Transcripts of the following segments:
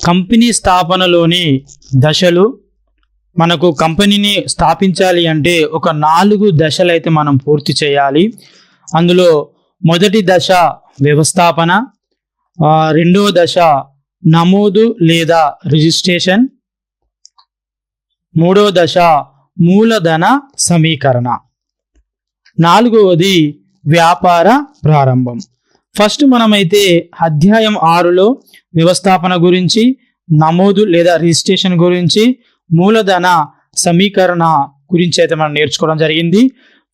Company స్థాపనలోని దశలు. మనకు కంపెనీని స్థాపించాలి అంటే ఒక 4 దశలు అయితే మనం పూర్తి చేయాలి. అందులో మొదటి దశ వ్యవస్థాపన, రెండవ దశ నమోదు లేదా రిజిస్ట్రేషన్, మూడవ దశ మూలధన సమీకరణ, నాలుగవది వ్యాపార ప్రారంభం. ఫస్ట్ మనమైతే అధ్యాయం 6లో వ్యవస్థాపన గురించి, నమోదు లేదా రిజిస్ట్రేషన్ గురించి, మూలధన సమీకరణ గురించి అయితే మనం నేర్చుకోవడం జరిగింది.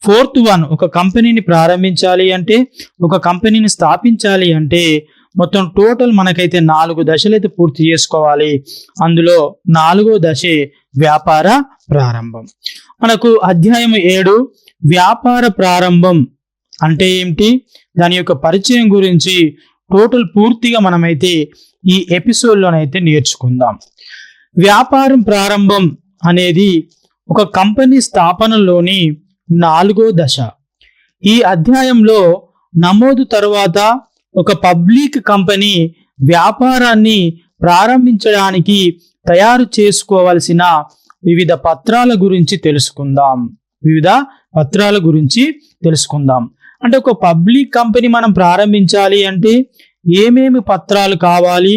ఫోర్త్ వన్, ఒక కంపెనీని ప్రారంభించాలి అంటే, ఒక కంపెనీని స్థాపించాలి అంటే మొత్తం టోటల్ మనకైతే 4 దశలు అయితే పూర్తి చేసుకోవాలి. అందులో 4వ దశే వ్యాపార ప్రారంభం. మనకు అధ్యాయం 7 వ్యాపార ప్రారంభం అంటే ఏమిటి, దాని యొక్క పరిచయం గురించి టోటల్ పూర్తిగా మనమైతే ఈ ఎపిసోడ్లోనైతే నేర్చుకుందాం. వ్యాపారం ప్రారంభం అనేది ఒక కంపెనీ స్థాపనలోని 4వ దశ. ఈ అధ్యాయంలో నమోదు తర్వాత ఒక పబ్లిక్ కంపెనీ వ్యాపారాన్ని ప్రారంభించడానికి తయారు చేసుకోవాల్సిన వివిధ పత్రాల గురించి తెలుసుకుందాం. అంటే ఒక పబ్లిక్ కంపెనీ మనం ప్రారంభించాలి అంటే ఏమేమి పత్రాలు కావాలి,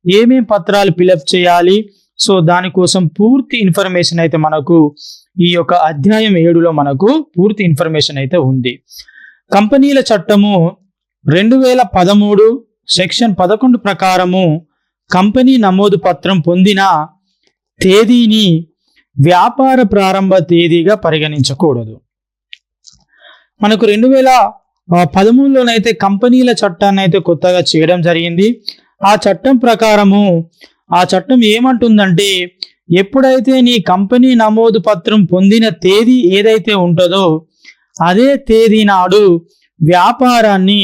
ఏమేమి పత్రాలు ఫిలప్ చేయాలి, సో దానికోసం పూర్తి ఇన్ఫర్మేషన్ అయితే మనకు ఈ యొక్క అధ్యాయం 7లో మనకు పూర్తి ఇన్ఫర్మేషన్ అయితే ఉంది. కంపెనీల చట్టము 2013 సెక్షన్ 11 ప్రకారము కంపెనీ నమోదు పత్రం పొందిన తేదీని వ్యాపార ప్రారంభ తేదీగా పరిగణించకూడదు. మనకు 2013లోనైతే కంపెనీల చట్టాన్ని అయితే కొత్తగా చేయడం జరిగింది. ఆ చట్టం ప్రకారము ఆ చట్టం ఏమంటుందంటే, ఎప్పుడైతే నీ కంపెనీ నమోదు పత్రం పొందిన తేదీ ఏదైతే ఉంటుందో అదే తేదీ నాడు వ్యాపారాన్ని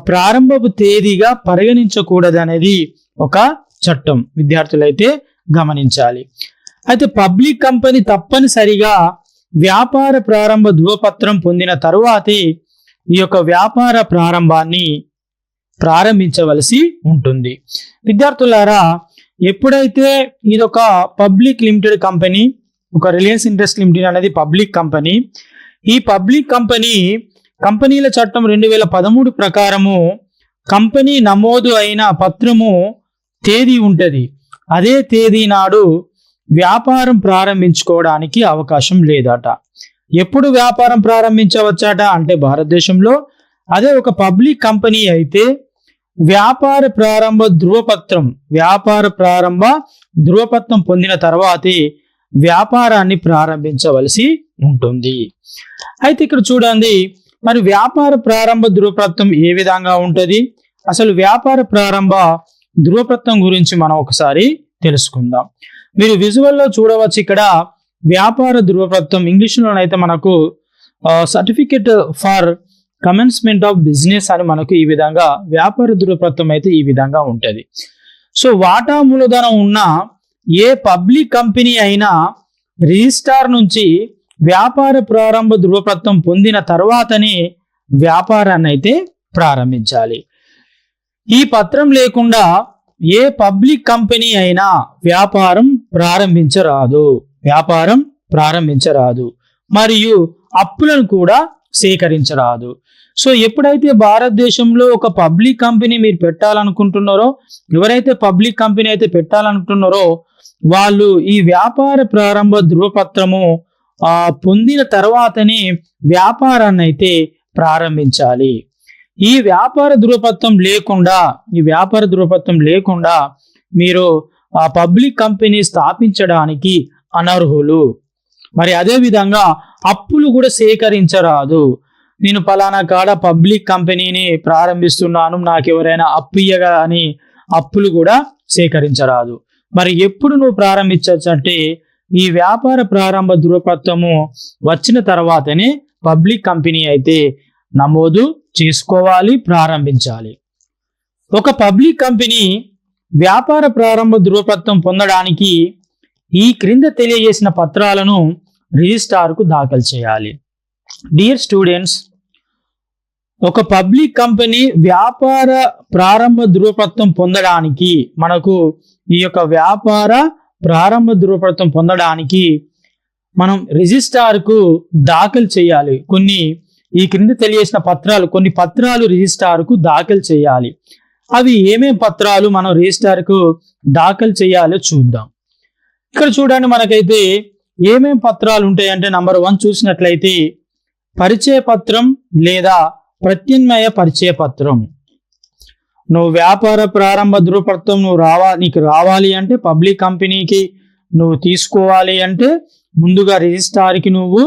ప్రారంభపు తేదీగా పరిగణించకూడదు అనేది ఒక చట్టం. విద్యార్థులైతే గమనించాలి. అయితే పబ్లిక్ కంపెనీ తప్పనిసరిగా వ్యాపార ప్రారంభ ధృవపత్రం పొందిన తరువాతే ఈ యొక్క వ్యాపార ప్రారంభాన్ని ప్రారంభించవలసి ఉంటుంది. విద్యార్థులారా, ఎప్పుడైతే ఇదొక పబ్లిక్ లిమిటెడ్ కంపెనీ, ఒక రిలయన్స్ ఇండస్ట్రీ లిమిటెడ్ అనేది పబ్లిక్ కంపెనీ, ఈ పబ్లిక్ కంపెనీల చట్టం 2013 ప్రకారము కంపెనీ నమోదు అయిన పత్రము తేదీ ఉంటుంది, అదే తేదీ నాడు వ్యాపారం ప్రారంభించుకోవడానికి అవకాశం లేదట. ఎప్పుడు వ్యాపారం ప్రారంభించవచ్చట అంటే భారతదేశంలో అదే ఒక పబ్లిక్ కంపెనీ అయితే వ్యాపార ప్రారంభ ధృవపత్రం పొందిన తర్వాతే వ్యాపారాన్ని ప్రారంభించవలసి ఉంటుంది. అయితే ఇక్కడ చూడండి, మరి వ్యాపార ప్రారంభ ధృవపత్రం ఏ విధంగా ఉంటుంది, అసలు వ్యాపార ప్రారంభ ధృవపత్రం గురించి మనం ఒకసారి తెలుసుకుందాం. మీరు విజువల్లో చూడవచ్చు, ఇక్కడ వ్యాపార ధృవపత్రం ఇంగ్లీష్లోనైతే మనకు certificate for commencement of business అని మనకు ఈ విధంగా వ్యాపార ధృవపత్రం అయితే ఈ విధంగా ఉంటుంది. సో వాటా మూలధనం ఉన్న ఏ పబ్లిక్ కంపెనీ అయినా రిజిస్ట్రార్ నుంచి వ్యాపార ప్రారంభ ధృవపత్రం పొందిన తర్వాతనే వ్యాపారాన్ని అయితే ప్రారంభించాలి. ఈ పత్రం లేకుండా ఏ పబ్లిక్ కంపెనీ అయినా వ్యాపారం ప్రారంభించరాదు మరియు అప్పులను కూడా సేకరించరాదు. సో ఎప్పుడైతే భారతదేశంలో ఒక పబ్లిక్ కంపెనీ మీరు పెట్టాలనుకుంటున్నారో, ఎవరైతే పబ్లిక్ కంపెనీ అయితే పెట్టాలనుకుంటున్నారో వాళ్ళు ఈ వ్యాపార ప్రారంభ ధృవపత్రము పొందిన తర్వాతనే వ్యాపారాన్ని అయితే ప్రారంభించాలి. ఈ వ్యాపార ధృవపత్రం లేకుండా మీరు ఆ పబ్లిక్ కంపెనీ స్థాపించడానికి అనర్హులు. మరి అదే విధంగా అప్పులు కూడా సేకరించరాదు. నేను పలానా కాడ పబ్లిక్ కంపెనీని ప్రారంభిస్తున్నాను, నాకు ఎవరైనా అప్పు ఇయ్యగా అని అప్పులు కూడా సేకరించరాదు. మరి ఎప్పుడు నువ్వు ప్రారంభించవచ్చు అంటే ఈ వ్యాపార ప్రారంభ ధృవపత్రము వచ్చిన తర్వాతనే పబ్లిక్ కంపెనీ అయితే నమోదు చేసుకోవాలి, ప్రారంభించాలి. ఒక పబ్లిక్ కంపెనీ వ్యాపార ప్రారంభ ధృవపత్రం పొందడానికి ఈ క్రింద తెలియజేసిన పత్రాలను రిజిస్ట్రార్కు దాఖలు చేయాలి. డియర్ స్టూడెంట్స్, ఒక పబ్లిక్ కంపెనీ వ్యాపార ప్రారంభ ధృవపత్రం పొందడానికి మనకు ఈ యొక్క వ్యాపార ప్రారంభ ధృవపత్రం పొందడానికి మనం రిజిస్ట్రార్కు దాఖలు చేయాలి. ఈ క్రింది తెలియజేసిన పత్రాలు, కొన్ని పత్రాలు రిజిస్ట్రార్కు దాఖలు చేయాలి. అవి ఏమేం పత్రాలు మనం రిజిస్ట్రార్కు దాఖలు చేయాలో చూద్దాం. ఇక్కడ చూడండి, మనకైతే ఏమేం పత్రాలు ఉంటాయంటే నంబర్ 1 చూసినట్లయితే పరిచయ పత్రం లేదా ప్రత్యామ్నాయ పరిచయ పత్రం. నువ్వు వ్యాపార ప్రారంభ ధృవపత్రం నీకు రావాలి అంటే, పబ్లిక్ కంపెనీకి నువ్వు తీసుకోవాలి అంటే ముందుగా రిజిస్ట్రార్కి నువ్వు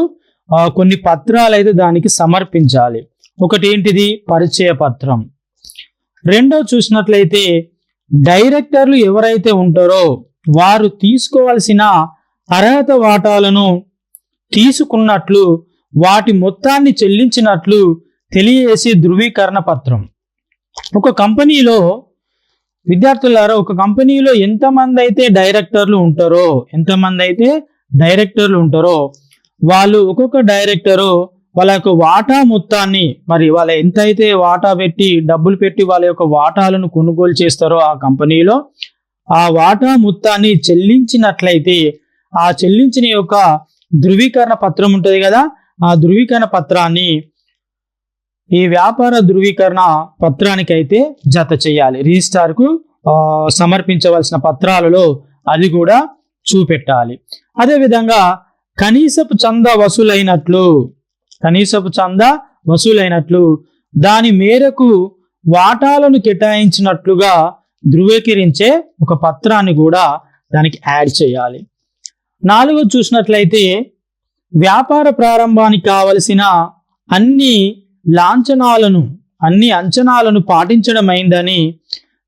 కొన్ని పత్రాలు అయితే దానికి సమర్పించాలి. ఒకటి ఏంటిది? పరిచయ పత్రం. రెండో చూసినట్లయితే డైరెక్టర్లు ఎవరైతే ఉంటారో వారు తీసుకోవాల్సిన అర్హత వాటాలను తీసుకున్నట్లు, వాటి మొత్తాన్ని చెల్లించినట్లు తెలియజేసి ధృవీకరణ పత్రం. ఒక కంపెనీలో విద్యార్థులారా, ఒక కంపెనీలో ఎంతమంది అయితే డైరెక్టర్లు ఉంటారో వాళ్ళు ఒక్కొక్క డైరెక్టరు వాళ్ళ యొక్క వాటా మొత్తాన్ని, మరి వాళ్ళ ఎంతైతే వాటా పెట్టి డబ్బులు పెట్టి వాళ్ళ యొక్క వాటాలను కొనుగోలు చేస్తారో ఆ కంపెనీలో ఆ వాటా మొత్తాన్ని చెల్లించినట్లయితే ఆ చెల్లించిన యొక్క ధృవీకరణ పత్రం ఉంటుంది కదా, ఆ ధృవీకరణ పత్రాన్ని ఈ వ్యాపార ధృవీకరణ పత్రానికి అయితే జత చేయాలి. రిజిస్ట్రార్కు సమర్పించవలసిన పత్రాలలో అది కూడా చూపెట్టాలి. అదేవిధంగా కనీసపు చందా వసూలైనట్లు దాని మేరకు వాటాలను కేటాయించినట్లుగా ధృవీకరించే ఒక పత్రాన్ని కూడా దానికి యాడ్ చేయాలి. 4 చూసినట్లయితే వ్యాపార ప్రారంభానికి కావలసిన అన్ని అంచనాలను పాటించడమైందని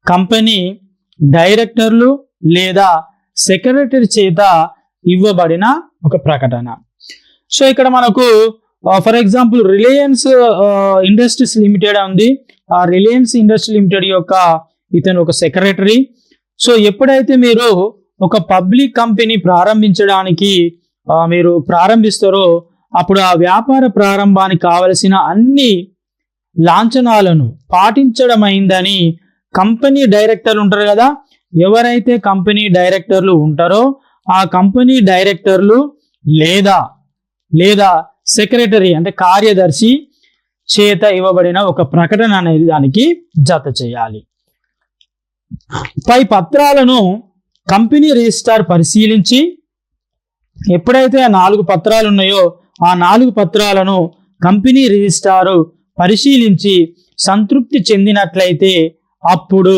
కంపెనీ డైరెక్టర్లు లేదా సెక్రటరీ చేత ఇవ్వబడిన ఒక ప్రకటన. సో ఇక్కడ మనకు for example Reliance industries limited ఉంది. ఆ రిలయన్స్ ఇండస్ట్రీ లిమిటెడ్ యొక్క ఇతను ఒక సెక్రటరీ. సో ఎప్పుడైతే మీరు ఒక పబ్లిక్ కంపెనీ ప్రారంభించడానికి మీరు ప్రారంభిస్తారో అప్పుడు ఆ వ్యాపార ప్రారంభానికి కావలసిన అన్ని లాంఛనాలను పాటించడమైందని కంపెనీ డైరెక్టర్లు ఉంటారు కదా, ఎవరైతే కంపెనీ డైరెక్టర్లు ఉంటారో ఆ కంపెనీ డైరెక్టర్లు లేదా సెక్రటరీ అంటే కార్యదర్శి చేత ఇవ్వబడిన ఒక ప్రకటన అనేది దానికి జత చేయాలి. పై పత్రాలను కంపెనీ రిజిస్ట్రార్ పరిశీలించి ఎప్పుడైతే ఆ 4 పత్రాలు ఉన్నాయో ఆ 4 పత్రాలను కంపెనీ రిజిస్ట్రారు పరిశీలించి సంతృప్తి చెందినట్లయితే అప్పుడు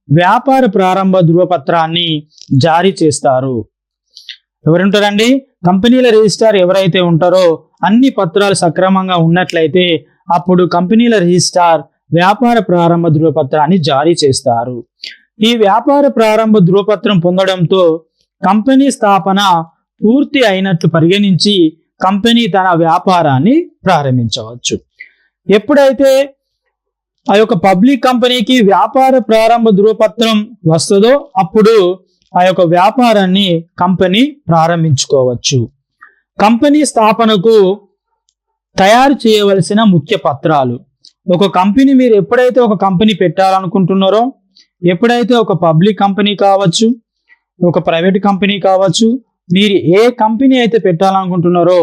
వ్యాపార ప్రారంభ ధృవపత్రాన్ని జారీ చేస్తారు. ఎవరుంటారండి? కంపెనీల రిజిస్ట్రార్ ఎవరైతే ఉంటారో అన్ని పత్రాలు సక్రమంగా ఉన్నట్లయితే అప్పుడు కంపెనీల రిజిస్ట్రార్ వ్యాపార ప్రారంభ ధృవపత్రాన్ని జారీ చేస్తారు. ఈ వ్యాపార ప్రారంభ ధృవపత్రం పొందడంతో కంపెనీ స్థాపన పూర్తి అయినట్లు పరిగణించి కంపెనీ తన వ్యాపారాన్ని ప్రారంభించవచ్చు. ఎప్పుడైతే ఆ యొక్క పబ్లిక్ కంపెనీకి వ్యాపార ప్రారంభ ధృవపత్రం వస్తుందో అప్పుడు ఆ యొక్క వ్యాపారాన్ని కంపెనీ ప్రారంభించుకోవచ్చు. కంపెనీ స్థాపనకు తయారు చేయవలసిన ముఖ్య పత్రాలు. ఒక కంపెనీ మీరు ఎప్పుడైతే ఒక కంపెనీ పెట్టాలనుకుంటున్నారో, ఎప్పుడైతే ఒక పబ్లిక్ కంపెనీ కావచ్చు, ఒక ప్రైవేట్ కంపెనీ కావచ్చు, మీరు ఏ కంపెనీ అయితే పెట్టాలనుకుంటున్నారో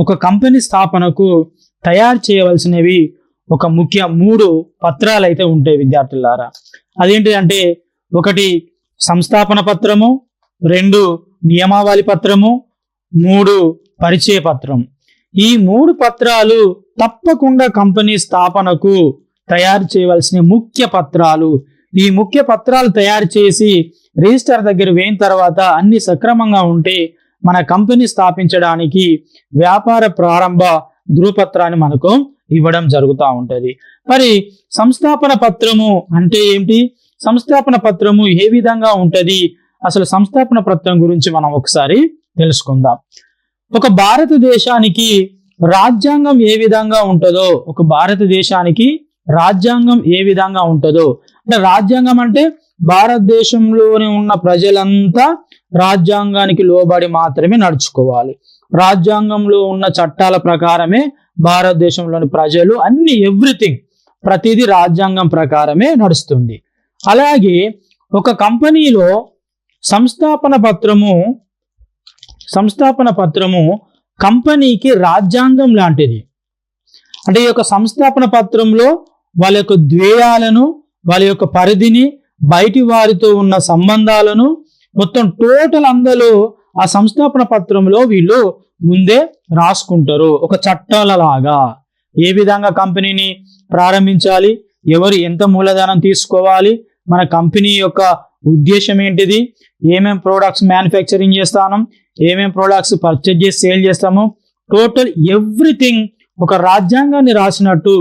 ఒక కంపెనీ స్థాపనకు తయారు చేయవలసినవి ఒక ముఖ్య 3 పత్రాలు అయితే ఉంటాయి విద్యార్థులారా. అదేంటి అంటే 1 సంస్థాపన పత్రము, 2 నియమావళి పత్రము, 3 పరిచయ పత్రం. ఈ 3 పత్రాలు తప్పకుండా కంపెనీ స్థాపనకు తయారు చేయవలసిన ముఖ్య పత్రాలు. ఈ ముఖ్య పత్రాలు తయారు చేసి రిజిస్టర్ దగ్గర వేయిన తర్వాత అన్ని సక్రమంగా ఉంటే మన కంపెనీ స్థాపించడానికి వ్యాపార ప్రారంభ ధృవపత్రాన్ని మనకు ఇవ్వడం జరుగుతూ ఉంటది. మరి సంస్థాపన పత్రము అంటే ఏంటి? సంస్థాపన పత్రము ఏ విధంగా ఉంటది? అసలు సంస్థాపన పత్రం గురించి మనం ఒకసారి తెలుసుకుందాం. ఒక భారతదేశానికి రాజ్యాంగం ఏ విధంగా ఉంటుందో, అంటే రాజ్యాంగం అంటే భారతదేశంలోని ఉన్న ప్రజలంతా రాజ్యాంగానికి లోబడి మాత్రమే నడుచుకోవాలి. రాజ్యాంగంలో ఉన్న చట్టాల ప్రకారమే భారతదేశంలోని ప్రజలు ఎవ్రీథింగ్ ప్రతిదీ రాజ్యాంగం ప్రకారమే నడుస్తుంది. అలాగే ఒక కంపెనీలో సంస్థాపన పత్రము కంపెనీకి రాజ్యాంగం లాంటిది. అంటే ఈ యొక్క సంస్థాపన పత్రంలో వాళ్ళ యొక్క ధ్యేయాలను, వాళ్ళ యొక్క పరిధిని, బయటి వారితో ఉన్న సంబంధాలను మొత్తం టోటల్ అందులో ఆ సంస్థాపన పత్రంలో వీళ్ళు ముందే రాసుకుంటారు. ఒక చట్టాలలాగా ఏ విధంగా కంపెనీని ప్రారంభించాలి, ఎవరు ఎంత మూలధనం తీసుకోవాలి, మన కంపెనీ యొక్క ఉద్దేశం ఏంటిది, ఏమేం ప్రోడక్ట్స్ మ్యానుఫ్యాక్చరింగ్ చేస్తాము, ఏమేం ప్రోడక్ట్స్ పర్చేజ్ చేసి సేల్ చేస్తాము, టోటల్ ఎవ్రీథింగ్ ఒక రాజ్యాంగాన్ని రాసినట్టు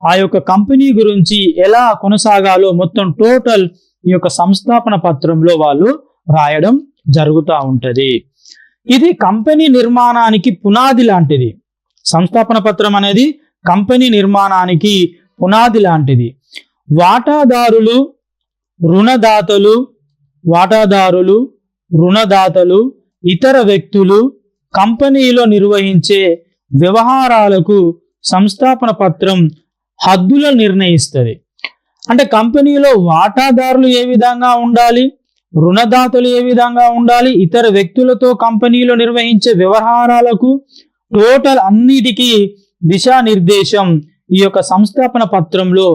ఆ యొక్క కంపెనీ గురించి ఎలా కొనసాగాలో మొత్తం టోటల్ ఈ యొక్క సంస్థాపన పత్రంలో వాళ్ళు రాయడం జరుగుతూ ఉంటది. ఇది కంపెనీ నిర్మాణానికి పునాది లాంటిది. సంస్థాపన పత్రం అనేది కంపెనీ నిర్మాణానికి పునాది లాంటిది. వాటాదారులు, రుణదాతలు, ఇతర వ్యక్తులు కంపెనీలో నిర్వహించే వ్యవహారాలకు సంస్థాపన పత్రం హద్దులను నిర్ణయిస్తుంది. అంటే కంపెనీలో వాటాదారులు ఏ విధంగా ఉండాలి, రుణదాతలు ఏ విధంగా ఉండాలి, ఇతర వ్యక్తులతో కంపెనీలో నిర్వహించే వ్యవహారాలకు టోటల్ అన్నిటికీ దిశానిర్దేశం ఈ యొక్క సంస్థాపన పత్రంలో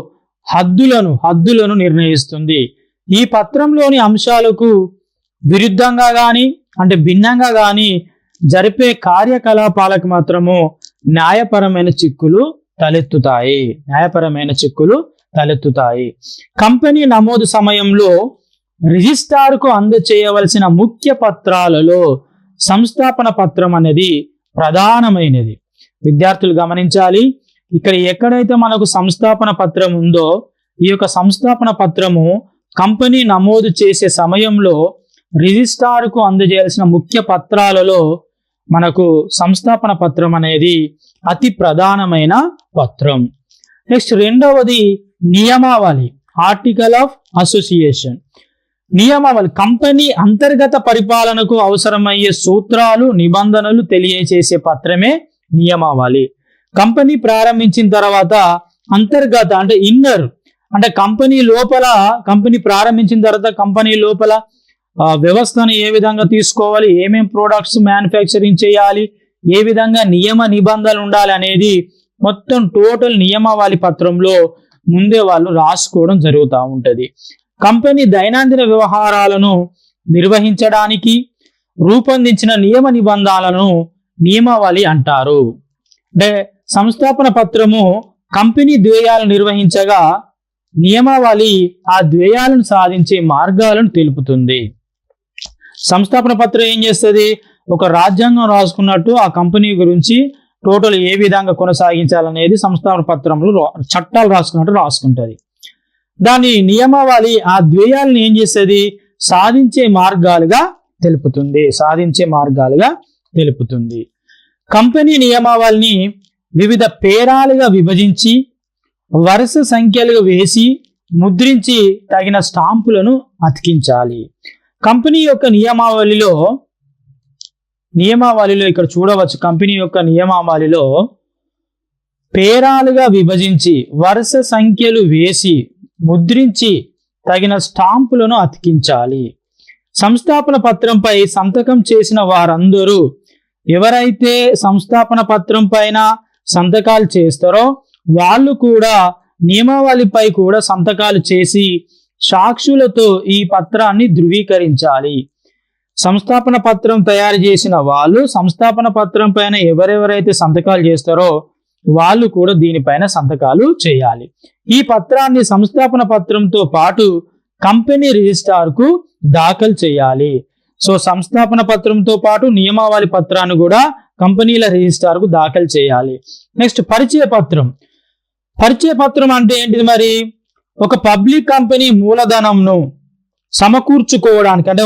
హద్దులను నిర్ణయిస్తుంది. ఈ పత్రంలోని అంశాలకు విరుద్ధంగా గాని అంటే భిన్నంగా గాని జరిపే కార్యకలాపాలకు మాత్రము న్యాయపరమైన చిక్కులు తలెత్తుతాయి. కంపెనీ నమోదు సమయంలో రిజిస్ట్రార్కు అందచేయవలసిన ముఖ్య పత్రాలలో సంస్థాపన పత్రం అనేది ప్రధానమైనది. విద్యార్థులు గమనించాలి, ఇక్కడ ఎక్కడైతే మనకు సంస్థాపన పత్రం ఉందో ఈ యొక్క సంస్థాపన పత్రము కంపెనీ నమోదు చేసే సమయంలో రిజిస్ట్రార్కు అందజేయాల్సిన ముఖ్య పత్రాలలో మనకు సంస్థాపన పత్రం అనేది అతి ప్రధానమైన పత్రం. నెక్స్ట్ రెండవది నియమావళి, ఆర్టికల్ ఆఫ్ అసోసియేషన్. నియమావళి కంపెనీ అంతర్గత పరిపాలనకు అవసరమయ్యే సూత్రాలు, నిబంధనలు తెలియజేసే పత్రమే నియమావళి. కంపెనీ ప్రారంభించిన తర్వాత అంతర్గత అంటే ఇన్నర్ అంటే కంపెనీ ప్రారంభించిన తర్వాత కంపెనీ లోపల వ్యవస్థను ఏ విధంగా తీసుకోవాలి, ఏమేం ప్రోడక్ట్స్ మ్యానుఫ్యాక్చరింగ్ చేయాలి, ఏ విధంగా నియమ నిబంధనలు ఉండాలి అనేది మొత్తం టోటల్ నియమావళి పత్రంలో ముందే వాళ్ళు రాసుకోవడం జరుగుతూ ఉంటది. కంపెనీ దైనందిన వ్యవహారాలను నిర్వహించడానికి రూపొందించిన నియమ నిబంధనలను నియమావళి అంటారు. అంటే సంస్థాపన పత్రము కంపెనీ ధ్యేయాలను నిర్వహించగా నియమావళి ఆ ధ్యేయాలను సాధించే మార్గాలను తెలుపుతుంది. సంస్థాపన పత్రం ఏం చేస్తుంది, ఒక రాజ్యాంగం రాసుకున్నట్టు ఆ కంపెనీ గురించి టోటల్ ఏ విధంగా కొనసాగించాలనేది సంస్థాపన పత్రంలో చట్టాలు రాసుకున్నట్టు రాసుకుంటుంది. దాని నియమావళి ఆ ధ్యేయాలను ఏం చేస్తుంది, సాధించే మార్గాలుగా తెలుపుతుంది. కంపెనీ నియమావళిని వివిధ పేరాలుగా విభజించి వరుస సంఖ్యలుగా వేసి ముద్రించి తగిన స్టాంపులను అతికించాలి. కంపెనీ యొక్క నియమావళిలో ఇక్కడ చూడవచ్చు, కంపెనీ యొక్క నియమావళిలో పేరాలుగా విభజించి వరుస సంఖ్యలు వేసి ముద్రించి తగిన స్టాంపులను అతికించాలి. సంస్థాపన పత్రంపై సంతకం చేసిన వారందరూ ఎవరైతే సంస్థాపన పత్రం పైన సంతకాలు చేస్తారో వాళ్ళు కూడా నియమావళిపై కూడా సంతకాలు చేసి సాక్షులతో ఈ పత్రాన్ని ధృవీకరించాలి. సంస్థాపన పత్రం తయారు చేసిన వాళ్ళు సంస్థాపన పత్రం పైన ఎవరెవరైతే సంతకాలు చేస్తారో వాళ్ళు కూడా దీనిపైన సంతకాలు చేయాలి. ఈ పత్రాన్ని సంస్థాపన పత్రంతో పాటు కంపెనీ రిజిస్ట్రార్కు దాఖలు చేయాలి. సో సంస్థాపన పత్రంతో పాటు నియమావళి పత్రాన్ని కూడా కంపెనీల రిజిస్ట్రార్కు దాఖలు చేయాలి. నెక్స్ట్ పరిచయ పత్రం అంటే ఏంటిది, మరి ఒక పబ్లిక్ కంపెనీ మూలధనంను సమకూర్చుకోవడానికి అంటే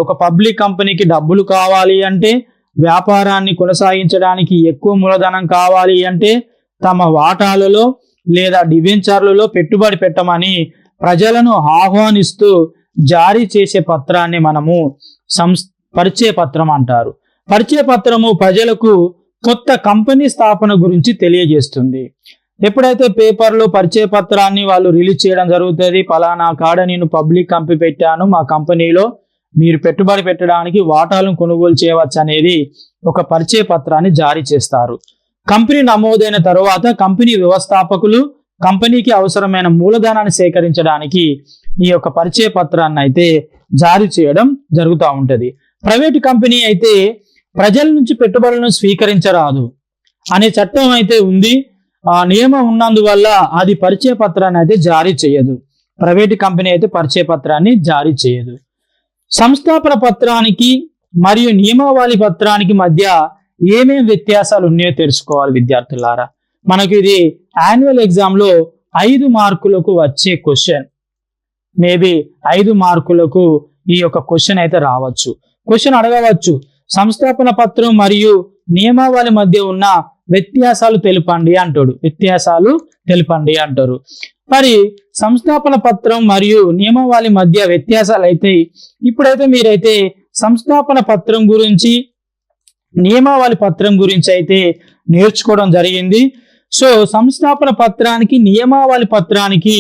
ఒక పబ్లిక్ కంపెనీకి డబ్బులు కావాలి అంటే, వ్యాపారాన్ని కొనసాగించడానికి ఎక్కువ మూలధనం కావాలి అంటే తమ వాటాలలో లేదా డిబెంచర్లలో పెట్టుబడి పెట్టమని ప్రజలను ఆహ్వానిస్తూ జారీ చేసే పత్రాన్ని మనము పరిచయ పత్రం అంటారు. పరిచయ పత్రము ప్రజలకు కొత్త కంపెనీ స్థాపన గురించి తెలియజేస్తుంది. ఎప్పుడైతే పేపర్లో పరిచయ పత్రాన్ని వాళ్ళు రిలీజ్ చేయడం జరుగుతుంది, పలానా కాడ నేను పబ్లిక్ కంపెనీ పెట్టాను, మా కంపెనీలో మీరు పెట్టుబడి పెట్టడానికి వాటాలను కొనుగోలు చేయవచ్చు అనేది ఒక పరిచయ పత్రాన్ని జారీ చేస్తారు. కంపెనీ నమోదైన తర్వాత కంపెనీ వ్యవస్థాపకులు కంపెనీకి అవసరమైన మూలధనాన్ని సేకరించడానికి ఈ యొక్క పరిచయ పత్రాన్ని అయితే జారీ చేయడం జరుగుతూ ఉంటది. ప్రైవేటు కంపెనీ అయితే ప్రజల నుంచి పెట్టుబడులను స్వీకరించరాదు అనే చట్టం అయితే ఉంది. ఆ నియమం ఉన్నందువల్ల అది పరిచయ పత్రాన్ని అయితే జారీ చేయదు. ప్రైవేటు కంపెనీ అయితే పరిచయ పత్రాన్ని జారీ చేయదు. సంస్థాపన పత్రానికి మరియు నియమావళి పత్రానికి మధ్య ఏమేం వ్యత్యాసాలు ఉన్నాయో తెలుసుకోవాలి విద్యార్థులారా. మనకు ఇది యాన్యువల్ ఎగ్జామ్ లో 5 మార్కులకు వచ్చే క్వశ్చన్. మేబీ 5 మార్కులకు ఈ యొక్క క్వశ్చన్ అయితే రావచ్చు. క్వశ్చన్ అడగవచ్చు, సంస్థాపన పత్రం మరియు నియమావళి మధ్య ఉన్న వ్యత్యాసాలు తెలుపండి అంటాడు. వ్యత్యాసాలు తెలుపండి అంటారు. మరి సంస్థాపన పత్రం మరియు నియమావళి మధ్య వ్యత్యాసాలు అయితే ఇప్పుడైతే మీరైతే సంస్థాపన పత్రం గురించి నియమావళి పత్రం గురించి అయితే నేర్చుకోవడం జరిగింది. సో సంస్థాపన పత్రానికి నియమావళి పత్రానికి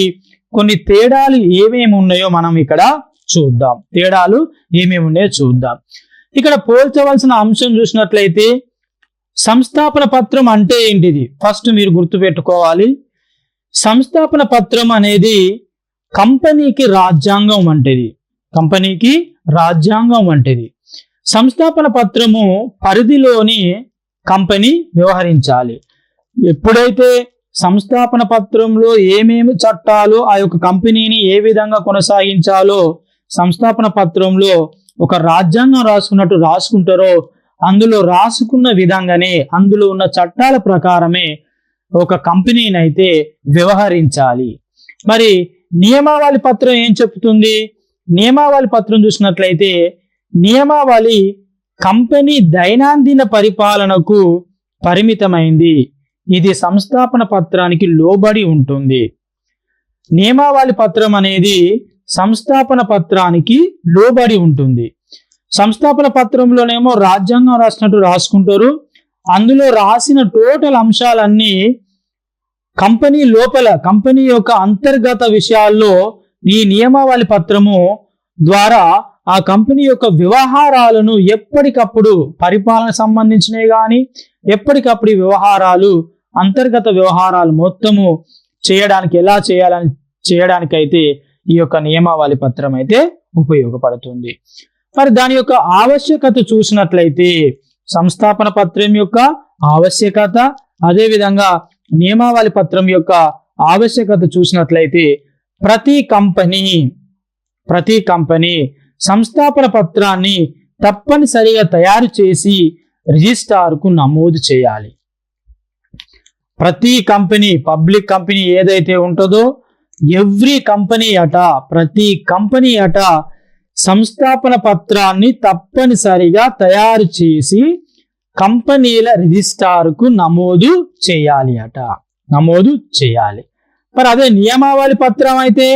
కొన్ని తేడాలు ఏమేమి ఉన్నాయో మనం ఇక్కడ చూద్దాం. తేడాలు ఏమేమి ఉన్నాయో చూద్దాం. ఇక్కడ పోల్చవలసిన అంశం చూసినట్లయితే సంస్థాపన పత్రం అంటే ఏంటిది ఫస్ట్ మీరు గుర్తుపెట్టుకోవాలి. సంస్థాపన పత్రం అనేది కంపెనీకి రాజ్యాంగం వంటిది. కంపెనీకి రాజ్యాంగం వంటిది. సంస్థాపన పత్రము పరిధిలోని కంపెనీ వ్యవహరించాలి. ఎప్పుడైతే సంస్థాపన పత్రంలో ఏమేమి చట్టాలు ఆ యొక్క కంపెనీని ఏ విధంగా కొనసాగించాలో సంస్థాపన పత్రంలో ఒక రాజ్యాంగం రాసుకున్నట్టు రాసుకుంటారో అందులో రాసుకున్న విధంగానే అందులో ఉన్న చట్టాల ప్రకారమే ఒక కంపెనీని అయితే వ్యవహరించాలి. మరి నియమావళి పత్రం ఏం చెప్తుంది? నియమావళి పత్రం చూసినట్లయితే నియమావళి కంపెనీ దైనందిన పరిపాలనకు పరిమితమైంది. ఇది సంస్థాపన పత్రానికి లోబడి ఉంటుంది. నియమావళి పత్రం అనేది సంస్థాపన పత్రానికి లోబడి ఉంటుంది. సంస్థాపన పత్రంలోనేమో రాజ్యాంగం రాసినట్టు రాసుకుంటారు. అందులో రాసిన టోటల్ అంశాలన్నీ కంపెనీ లోపల కంపెనీ యొక్క అంతర్గత విషయాల్లో ఈ నియమావళి పత్రము ద్వారా ఆ కంపెనీ యొక్క వ్యవహారాలను ఎప్పటికప్పుడు పరిపాలన సంబంధించినవి కానీ ఎప్పటికప్పుడు వ్యవహారాలు అంతర్గత వ్యవహారాలు మొత్తము చేయడానికి ఎలా చేయడానికైతే ఈ యొక్క నియమావళి పత్రం అయితే ఉపయోగపడుతుంది. మరి దాని యొక్క ఆవశ్యకత చూసినట్లయితే సంస్థాపన పత్రం యొక్క ఆవశ్యకత అదేవిధంగా నియమావళి పత్రం యొక్క ఆవశ్యకత చూసినట్లయితే ప్రతి కంపెనీ సంస్థాపన పత్రాన్ని తప్పనిసరిగా తయారు చేసి రిజిస్ట్రార్కు నమోదు చేయాలి. ప్రతి కంపెనీ పబ్లిక్ కంపెనీ ఏదైతే ఉంటుందో ప్రతి కంపెనీ అట సంస్థాపన పత్రాన్ని తప్పనిసరిగా తయారు చేసి కంపెనీల రిజిస్ట్రార్కు నమోదు చేయాలి. మరి అదే నియమావళి పత్రం అయితే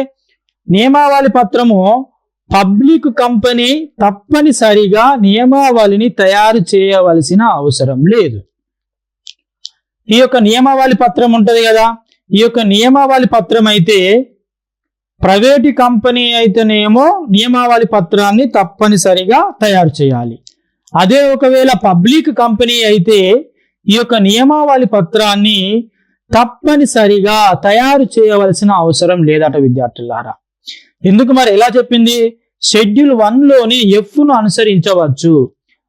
నియమావళి పత్రము పబ్లిక్ కంపెనీ తప్పనిసరిగా నియమావళిని తయారు చేయవలసిన అవసరం లేదు. ఈ యొక్క నియమావళి పత్రం ఉంటది కదా, ఈ యొక్క నియమావళి పత్రం అయితే ప్రైవేటు కంపెనీ అయితేనేమో నియమావళి పత్రాన్ని తప్పనిసరిగా తయారు చేయాలి. అదే ఒకవేళ పబ్లిక్ కంపెనీ అయితే ఈ యొక్క నియమావళి పత్రాన్ని తప్పనిసరిగా తయారు చేయవలసిన అవసరం లేదట విద్యార్థులారా. ఎందుకు మరి ఎలా చెప్పింది? షెడ్యూల్ 1లోని ఎఫ్ను అనుసరించవచ్చు.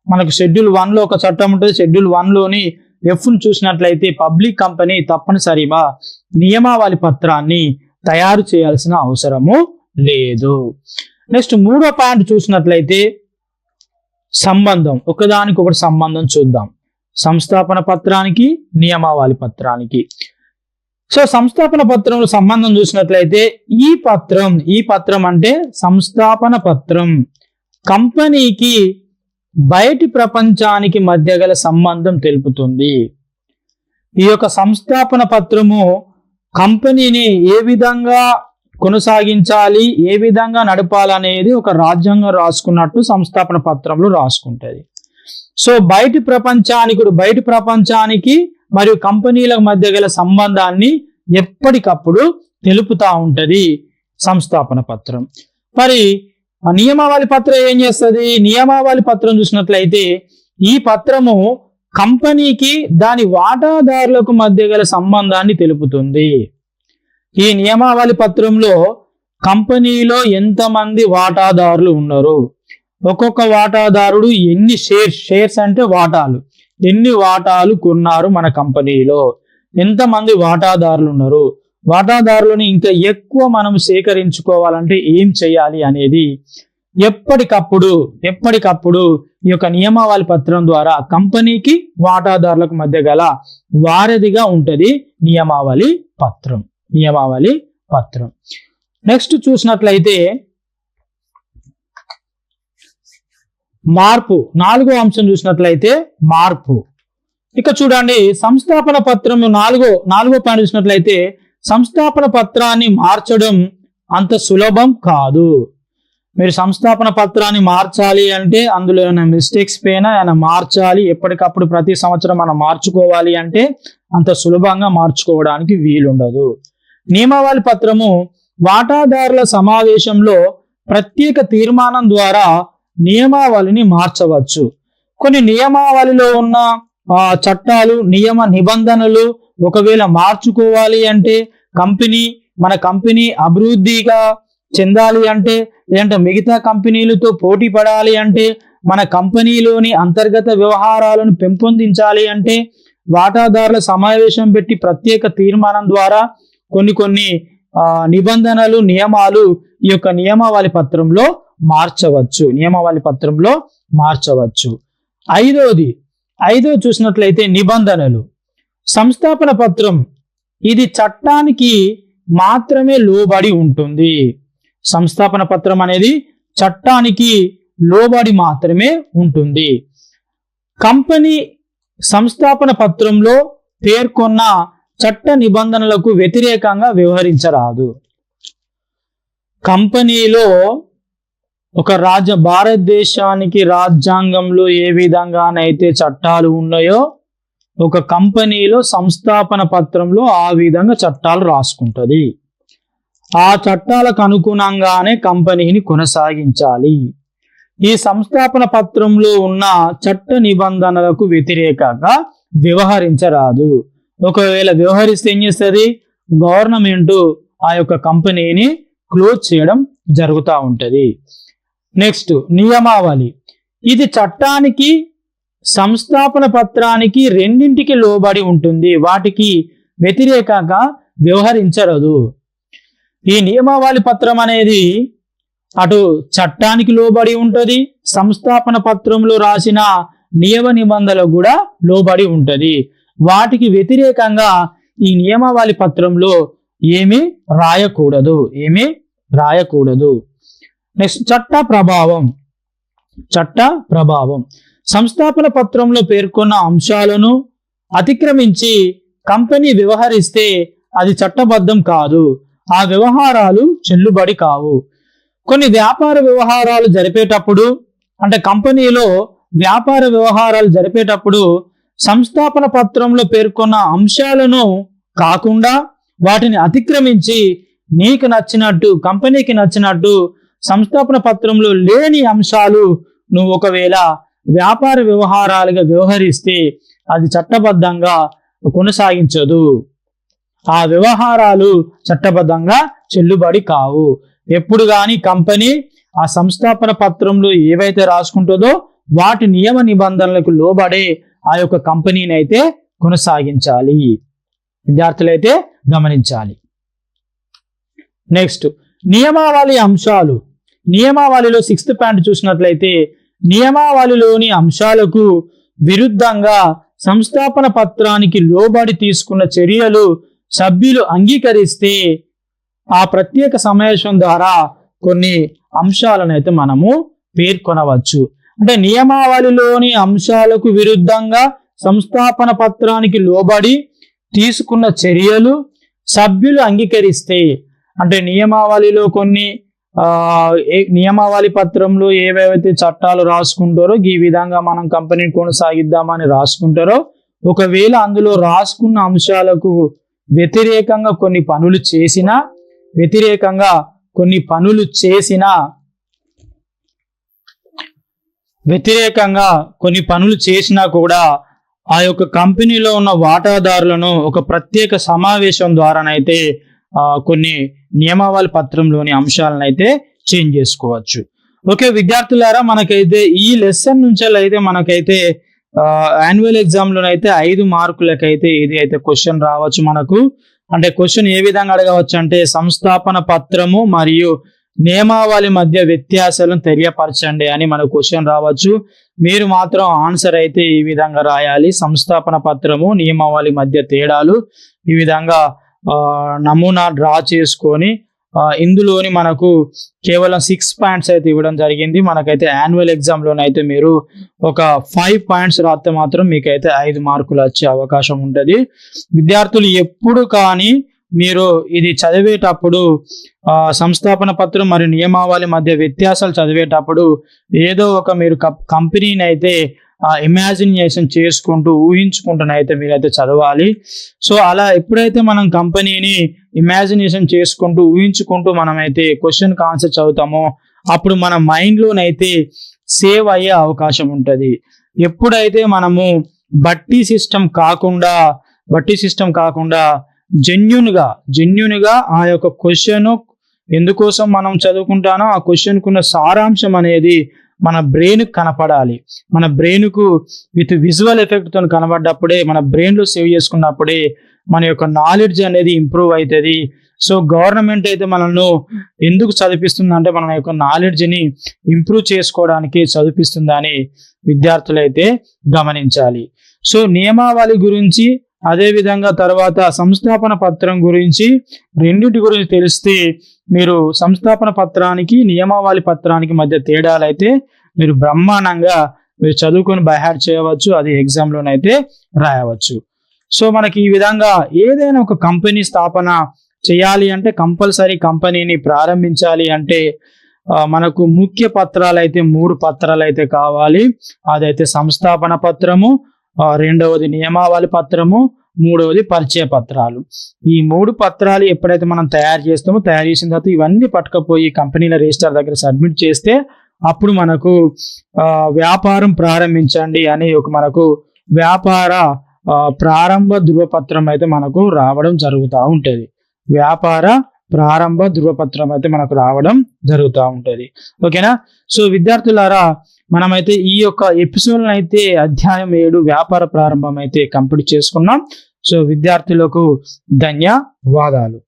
మనకు షెడ్యూల్ 1లో ఒక చట్టం ఉంటుంది. షెడ్యూల్ 1లోని ఎఫ్ను చూసినట్లయితే పబ్లిక్ కంపెనీ తప్పనిసరిగా నియమావళి పత్రాన్ని తయారు చేయాల్సిన అవసరము లేదు. నెక్స్ట్ 3వ పాయింట్ చూసినట్లయితే సంబంధం, ఒకదానికొకటి సంబంధం చూద్దాం. సంస్థాపన పత్రానికి నియమావళి పత్రానికి. సో సంస్థాపన పత్రంలో సంబంధం చూసినట్లయితే ఈ పత్రం అంటే సంస్థాపన పత్రం కంపెనీకి బయటి ప్రపంచానికి మధ్య గల సంబంధం తెలుపుతుంది. ఈ యొక్క సంస్థాపన పత్రము కంపెనీని ఏ విధంగా కొనసాగించాలి, ఏ విధంగా నడపాలనేది ఒక రాజ్యాంగం రాసుకున్నట్టు సంస్థాపన పత్రంలో రాసుకుంటది. సో బయటి ప్రపంచానికి మరియు కంపెనీల మధ్య గల సంబంధాన్ని ఎప్పటికప్పుడు తెలుపుతా ఉంటది సంస్థాపన పత్రం. మరి నియమావళి పత్రం ఏం చేస్తుంది? నియమావళి పత్రం చూసినట్లయితే ఈ పత్రము కంపెనీకి దాని వాటాదారులకు మధ్య గల సంబంధాన్ని తెలుపుతుంది. ఈ నియమావళి పత్రంలో కంపెనీలో ఎంతమంది వాటాదారులు ఉన్నారు, ఒక్కొక్క వాటాదారుడు ఎన్ని షేర్స్ అంటే వాటాలు, ఎన్ని వాటాలు కొన్నారు మన కంపెనీలో, ఎంతమంది వాటాదారులు ఉన్నారు, వాటాదారులను ఇంకా ఎక్కువ మనం సేకరించుకోవాలంటే ఏం చేయాలి అనేది ఎప్పటికప్పుడు ఈ యొక్క నియమావళి పత్రం ద్వారా కంపెనీకి వాటాదారులకు మధ్య గల వారధిగా ఉంటది నియమావళి పత్రం. నెక్స్ట్ చూసినట్లయితే మార్పు, 4వ అంశం చూసినట్లయితే మార్పు. ఇక చూడండి సంస్థాపన పత్రం 4వ పాయింట్ చూసినట్లయితే సంస్థాపన పత్రాన్ని మార్చడం అంత సులభం కాదు. మీరు సంస్థాపన పత్రాన్ని మార్చాలి అంటే అందులో ఏమైనా మిస్టేక్స్ పైన ఏమైనా మార్చాలి, ఎప్పటికప్పుడు ప్రతి సంవత్సరం మనం మార్చుకోవాలి అంటే అంత సులభంగా మార్చుకోవడానికి వీలుండదు. నియమావళి పత్రము వాటాదారుల సమావేశంలో ప్రత్యేక తీర్మానం ద్వారా నియమావళిని మార్చవచ్చు. కొన్ని నియమావళిలో ఉన్న చట్టాలు, నియమ నిబంధనలు ఒకవేళ మార్చుకోవాలి అంటే మన కంపెనీ అభివృద్ధిగా చెందాలి అంటే, లేదంటే మిగతా కంపెనీలతో పోటీ పడాలి అంటే, మన కంపెనీలోని అంతర్గత వ్యవహారాలను పెంపొందించాలి అంటే వాటాదారుల సమావేశం పెట్టి ప్రత్యేక తీర్మానం ద్వారా కొన్ని నిబంధనలు, నియమాలు ఈ యొక్క నియమావళి పత్రంలో మార్చవచ్చు. ఐదో చూసినట్లయితే నిబంధనలు. సంస్థాపన పత్రం ఇది చట్టానికి మాత్రమే లోబడి ఉంటుంది. సంస్థాపన పత్రం అనేది చట్టానికి లోబడి మాత్రమే ఉంటుంది. కంపెనీ సంస్థాపన పత్రంలో పేర్కొన్న చట్ట నిబంధనలకు వ్యతిరేకంగా వ్యవహరించరాదు. కంపెనీలో భారతదేశానికి రాజ్యాంగంలో ఏ విధంగానైతే చట్టాలు ఉన్నాయో ఒక కంపెనీలో సంస్థాపన పత్రంలో ఆ విధంగా చట్టాలు రాసుకుంటది. ఆ చట్టాలకు అనుగుణంగానే కంపెనీని కొనసాగించాలి. ఈ సంస్థాపన పత్రంలో ఉన్న చట్ట నిబంధనలకు వ్యతిరేకంగా వ్యవహరించరాదు. ఒకవేళ వ్యవహరిస్తే ఏం చేస్తుంది? గవర్నమెంట్ ఆ యొక్క కంపెనీని క్లోజ్ చేయడం జరుగుతూ ఉంటది. నెక్స్ట్ నియమావళి. ఇది చట్టానికి, సంస్థాపన పత్రానికి రెండింటికి లోబడి ఉంటుంది. వాటికి వ్యతిరేకంగా వ్యవహరించరదు. ఈ నియమావళి పత్రం అనేది అటు చట్టానికి లోబడి ఉంటది, సంస్థాపన పత్రంలో రాసిన నియమ నిబంధనలకు కూడా లోబడి ఉంటది. వాటికి వ్యతిరేకంగా ఈ నియమావళి పత్రంలో ఏమీ రాయకూడదు. నెక్స్ట్ చట్ట ప్రభావం. సంస్థాపన పత్రంలో పేర్కొన్న అంశాలను అతిక్రమించి కంపెనీ వ్యవహరిస్తే అది చట్టబద్ధం కాదు. ఆ వ్యవహారాలు చెల్లుబడి కావు. కొన్ని వ్యాపార వ్యవహారాలు జరిపేటప్పుడు, అంటే కంపెనీలో వ్యాపార వ్యవహారాలు జరిపేటప్పుడు సంస్థాపన పత్రంలో పేర్కొన్న అంశాలను కాకుండా వాటిని అతిక్రమించి నీకు నచ్చినట్టు, కంపెనీకి నచ్చినట్టు సంస్థాపన పత్రంలో లేని అంశాలు నువ్వు ఒకవేళ వ్యాపార వ్యవహారాలుగా వ్యవహరిస్తే అది చట్టబద్ధంగా కొనసాగించదు. ఆ వ్యవహారాలు చట్టబద్ధంగా చెల్లుబడి కావు. ఎప్పుడు కానీ కంపెనీ ఆ సంస్థాపన పత్రంలో ఏవైతే రాసుకుంటుందో వాటి నియమ నిబంధనలకు లోబడే ఆ యొక్క కంపెనీని అయితే కొనసాగించాలి. విద్యార్థులైతే గమనించాలి. నెక్స్ట్ నియమావళి అంశాలు. నియమావళిలో 6th పాయింట్ చూసినట్లయితే నియమావళిలోని అంశాలకు విరుద్ధంగా సంస్థాపన పత్రానికి లోబడి తీసుకున్న చర్యలు సభ్యులు అంగీకరిస్తే ఆ ప్రత్యేక సమావేశం ద్వారా కొన్ని అంశాలను అయితే మనము పేర్కొనవచ్చు. అంటే నియమావళిలోని అంశాలకు విరుద్ధంగా సంస్థాపన పత్రానికి లోబడి తీసుకున్న చర్యలు సభ్యులు అంగీకరిస్తే, అంటే నియమావళిలో కొన్ని నియమావళి పత్రంలో ఏవేవైతే చట్టాలు రాసుకుంటారో ఈ విధంగా మనం కంపెనీని కొనసాగిద్దామని రాసుకుంటారో ఒకవేళ అందులో రాసుకున్న అంశాలకు వ్యతిరేకంగా కొన్ని పనులు చేసినా కూడా ఆ యొక్క కంపెనీలో ఉన్న వాటాదారులను ఒక ప్రత్యేక సమావేశం ద్వారానైతే కొన్ని నియమావళి పత్రంలోని అంశాలను అయితే చేంజ్ చేసుకోవచ్చు. ఓకే విద్యార్థులారా, మనకైతే ఈ లెసన్ నుంచి అయితే మనకైతే యాన్యువల్ ఎగ్జామ్ లోనైతే 5 మార్కులకైతే ఇది అయితే క్వశ్చన్ రావచ్చు మనకు. అంటే క్వశ్చన్ ఏ విధంగా అడగవచ్చు అంటే, సంస్థాపన పత్రము మరియు నియమావళి మధ్య వ్యత్యాసాలను తెలియపరచండి అని మనకు క్వశ్చన్ రావచ్చు. మీరు మాత్రం ఆన్సర్ అయితే ఈ విధంగా రాయాలి. సంస్థాపన పత్రము నియమావళి మధ్య తేడాలు ఈ విధంగా నమూనా డ్రా చేసుకొని ఇందులోని మనకు కేవలం 6 పాయింట్స్ అయితే ఇవ్వడం జరిగింది. మనకైతే యాన్యువల్ ఎగ్జామ్ లోనైతే మీరు ఒక 5 పాయింట్స్ రాస్తే మాత్రం మీకైతే 5 మార్కులు వచ్చే అవకాశం ఉంటుంది. విద్యార్థులు ఎప్పుడు కానీ మీరు ఇది చదివేటప్పుడు సంస్థాపన పత్రం మరియు నియమావళి మధ్య వ్యత్యాసాలు చదివేటప్పుడు ఏదో ఒక మీరు కంపెనీని అయితే ఇమాజినేషన్ చేసుకుంటూ ఊహించుకుంటూనైతే మీరైతే చదవాలి. సో అలా ఎప్పుడైతే మనం కంపెనీని ఇమాజినేషన్ చేసుకుంటూ ఊహించుకుంటూ మనమైతే క్వశ్చన్ ఆన్సర్ చదువుతామో అప్పుడు మన మైండ్లోనైతే సేవ్ అయ్యే అవకాశం ఉంటుంది. ఎప్పుడైతే మనము బట్టి సిస్టమ్ కాకుండా జెన్యున్ గా ఆ యొక్క క్వశ్చన్ ఎందుకోసం మనం చదువుకుంటానో ఆ క్వశ్చన్ కున్న సారాంశం అనేది మన బ్రెయిన్ కనపడాలి. మన బ్రెయిన్ కు విత్ విజువల్ ఎఫెక్ట్ తో కనబడ్డప్పుడే, మన బ్రెయిన్ లో సేవ్ చేసుకున్నప్పుడే మన యొక్క నాలెడ్జ్ అనేది ఇంప్రూవ్ అవుతుంది. సో గవర్నమెంట్ అయితే మనల్ని ఎందుకు చదివిస్తుంది అంటే మన యొక్క నాలెడ్జ్ ని ఇంప్రూవ్ చేసుకోవడానికి చదివిస్తుందని విద్యార్థులు అయితే గమనించాలి. సో నియమావళి గురించి, అదే విధంగా తర్వాత సంస్థాపన పత్రం గురించి రెండింటి గురించి తెలిస్తే మీరు సంస్థాపన పత్రానికి నియమావళి పత్రానికి మధ్య తేడాలు అయితే మీరు బ్రహ్మాండంగా మీరు చదువుకొని బైహార్ట్ చేయవచ్చు. అది ఎగ్జామ్ లోనైతే రాయవచ్చు. సో మనకి ఈ విధంగా ఏదైనా ఒక కంపెనీ స్థాపన చేయాలి అంటే, కంపల్సరీ కంపెనీని ప్రారంభించాలి అంటే మనకు ముఖ్య పత్రాలు అయితే 3 పత్రాలు అయితే కావాలి. అదైతే సంస్థాపన పత్రము, రెండవది నియమావళి పత్రము, మూడవది పరిచయ పత్రాలు. ఈ 3 పత్రాలు ఎప్పుడైతే మనం తయారు చేస్తామో, తయారు చేసిన తర్వాత ఇవన్నీ పట్టుకపోయి కంపెనీల రిజిస్టర్ దగ్గర సబ్మిట్ చేస్తే అప్పుడు మనకు వ్యాపారం ప్రారంభించండి అని మనకు వ్యాపార ప్రారంభ ధృవపత్రం అయితే మనకు రావడం జరుగుతూ ఉంటుంది. వ్యాపార ప్రారంభ ధృవపత్రం అయితే మనకు రావడం జరుగుతూ ఉంటుంది. ఓకేనా? సో విద్యార్థులారా, మనమైతే ఈ యొక్క ఎపిసోడ్ అయితే అధ్యాయం 7 వ్యాపార ప్రారంభం అయితే కంప్లీట్ చేసుకున్నాం. సో విద్యార్థులకు ధన్యవాదాలు.